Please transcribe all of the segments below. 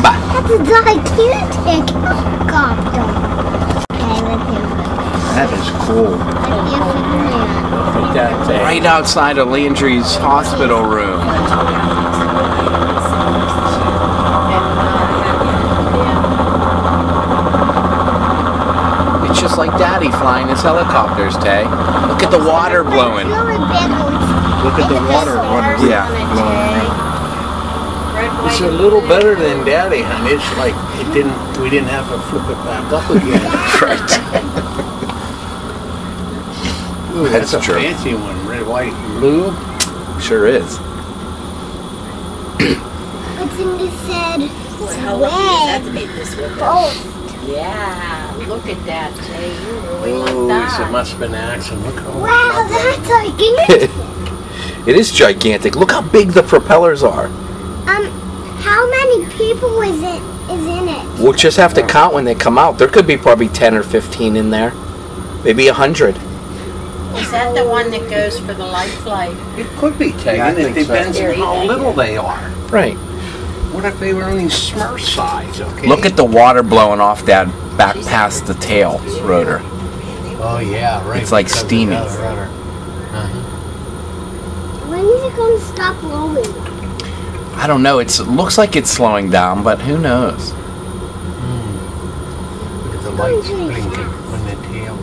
Bye. That's a gigantic helicopter. Okay, let's do it. That is cool. Right outside of Landry's hospital room. It's just like Daddy flying his helicopters, Tay. Look at the water blowing. Look at the water running. Yeah. It's a little better than Daddy, honey. It's like we didn't have to flip it back up again. Right. Ooh, That's a true. fancy one, red, white, and blue. Sure is. What's in this head? How lucky is that to be this with Oh, Yeah, look at that, Jay. You really Oh, like it that. must have been an accident. Look how wow, that's gigantic. It is gigantic. Look how big the propellers are. How many people is in it? We'll just have to count when they come out. There could be probably 10 or 15 in there. Maybe 100. Is that the one that goes for the light flight? It could be taken. Yeah, I It think so. depends on how little they are. Right. What if they were only Smurf size, okay? Look at the water blowing off that back past the tail rotor. Oh, yeah, right. It's like because of steaming. the other rudder. When is it going to stop blowing? I don't know. It looks like it's slowing down, but who knows? Look at the lights blinking on the tail.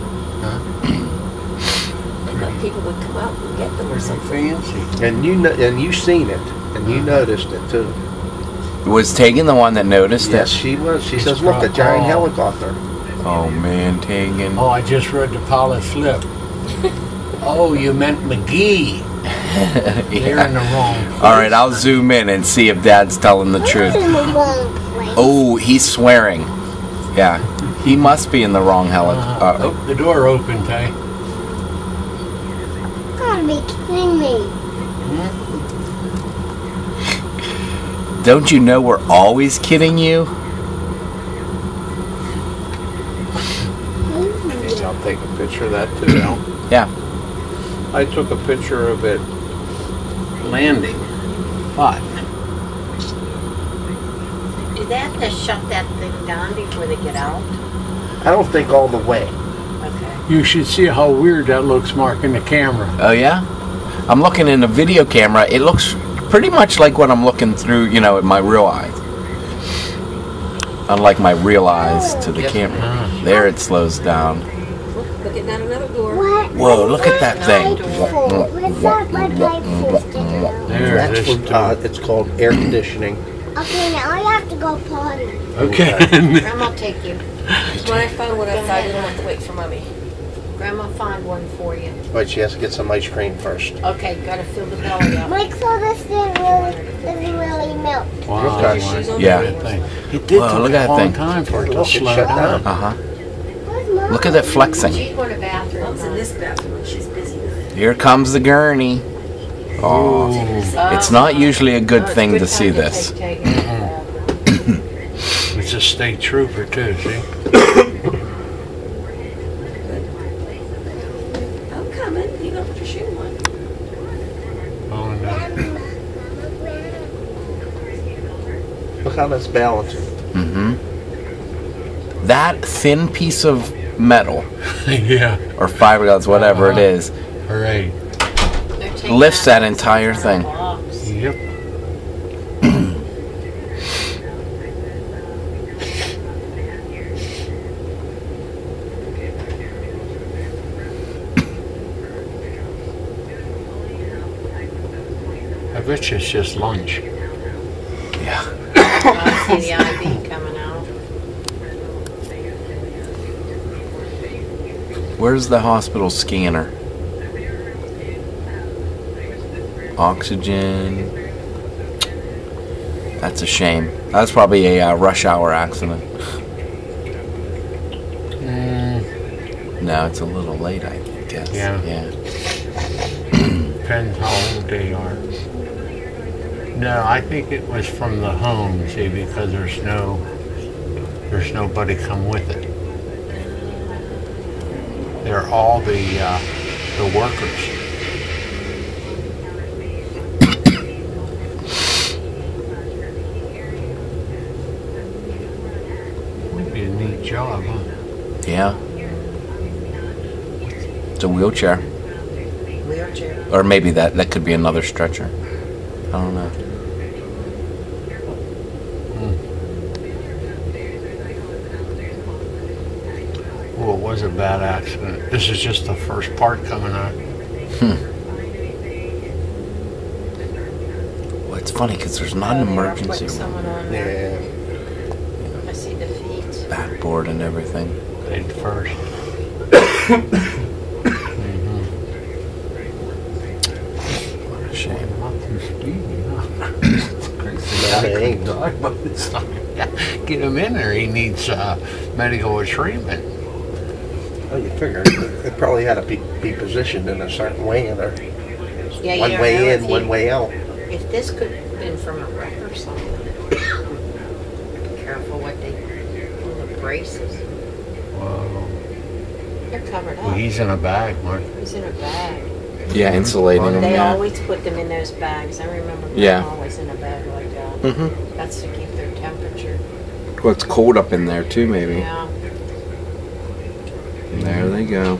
I thought people would come out and get them or So something. fancy. And you seen it, and you noticed it too. Was Tegan the one that noticed Yes, it? she was. She It's says, "Look, a giant oh. helicopter." Oh man, Tegan. Oh, I just read the pilot slip. Oh, you meant McGee. They're in the wrong place. All right, I'll zoom in and see if Dad's telling the truth. In the wrong place. Oh, he's swearing. Yeah, he must be in the wrong helicopter. Oh, the door opened, Tay. You gotta be kidding me. Don't you know we're always kidding you? Maybe I'll take a picture of that too. Al. Yeah. I took a picture of it. Landing. But Do they have to shut that thing down before they get out? I don't think all the way. Okay. you should see how weird that looks, Mark, in the camera. Oh yeah? I'm looking in the video camera. It looks pretty much like what I'm looking through, at my real eyes. Unlike my real eyes to the camera. There it slows down. Look at that another door. What? Whoa, look at that thing. What's that red light for? There, That's this what, it's called air conditioning. Okay, now I have to go potty. Okay. Grandma will take you. When I found one outside, I didn't have to wait for Mommy. Grandma find one for you. But she has to get some ice cream first. Okay, gotta fill the belly up. Mike, so this thing doesn't really melt. Wow. Okay. Shoes on Yeah. the Thing. It did Whoa, take look a at that long thing. time for it to Look, it slow shut down. down. Uh-huh. Where's Mom? Look at that flexing. She's going to bathroom. Mom's in this bathroom and she's busy with it. Here comes the gurney. Oh, it's not usually a good thing to see this. It's a state trooper too, see? I'm coming. You gotta put your shoe on. Oh no. Look how that's balancing. Mm-hmm. That thin piece of metal, Yeah. or fiberglass, whatever it is, Hooray. lifts that entire thing. Yep. I bet you it's just lunch. Yeah. I see the IV coming out. Where's the hospital scanner? Oxygen. That's a shame. That's probably a rush hour accident. No, it's a little late, I guess. Yeah. Depends how old they are. No, I think it was from the home, see, because there's nobody come with it. They're all the workers. Good job, huh? Yeah. It's a wheelchair. Wheelchair. Or maybe that could be another stretcher. I don't know. Well, it was a bad accident. This is just the first part coming out. Well, it's funny because there's not an emergency room. Someone on there. Yeah. I see the feet. Backboard and everything. Head first. What a shame. Not too speedy, huh? No, they ain't. Get him in there. He needs medical treatment. Oh, you figure it probably had to be positioned in a certain way in there. Yeah, you One don't way know in, if one way out. If this could have been from a wreck or something. Careful what they do, the braces. Wow. They're covered up. Well, he's in a bag, Mark. He's in a bag. Yeah, insulating them. They Yeah. always put them in those bags. I remember them Yeah. always in a bag like that. Mhm. That's to keep their temperature. Well, it's cold up in there too, maybe. Yeah. There they go.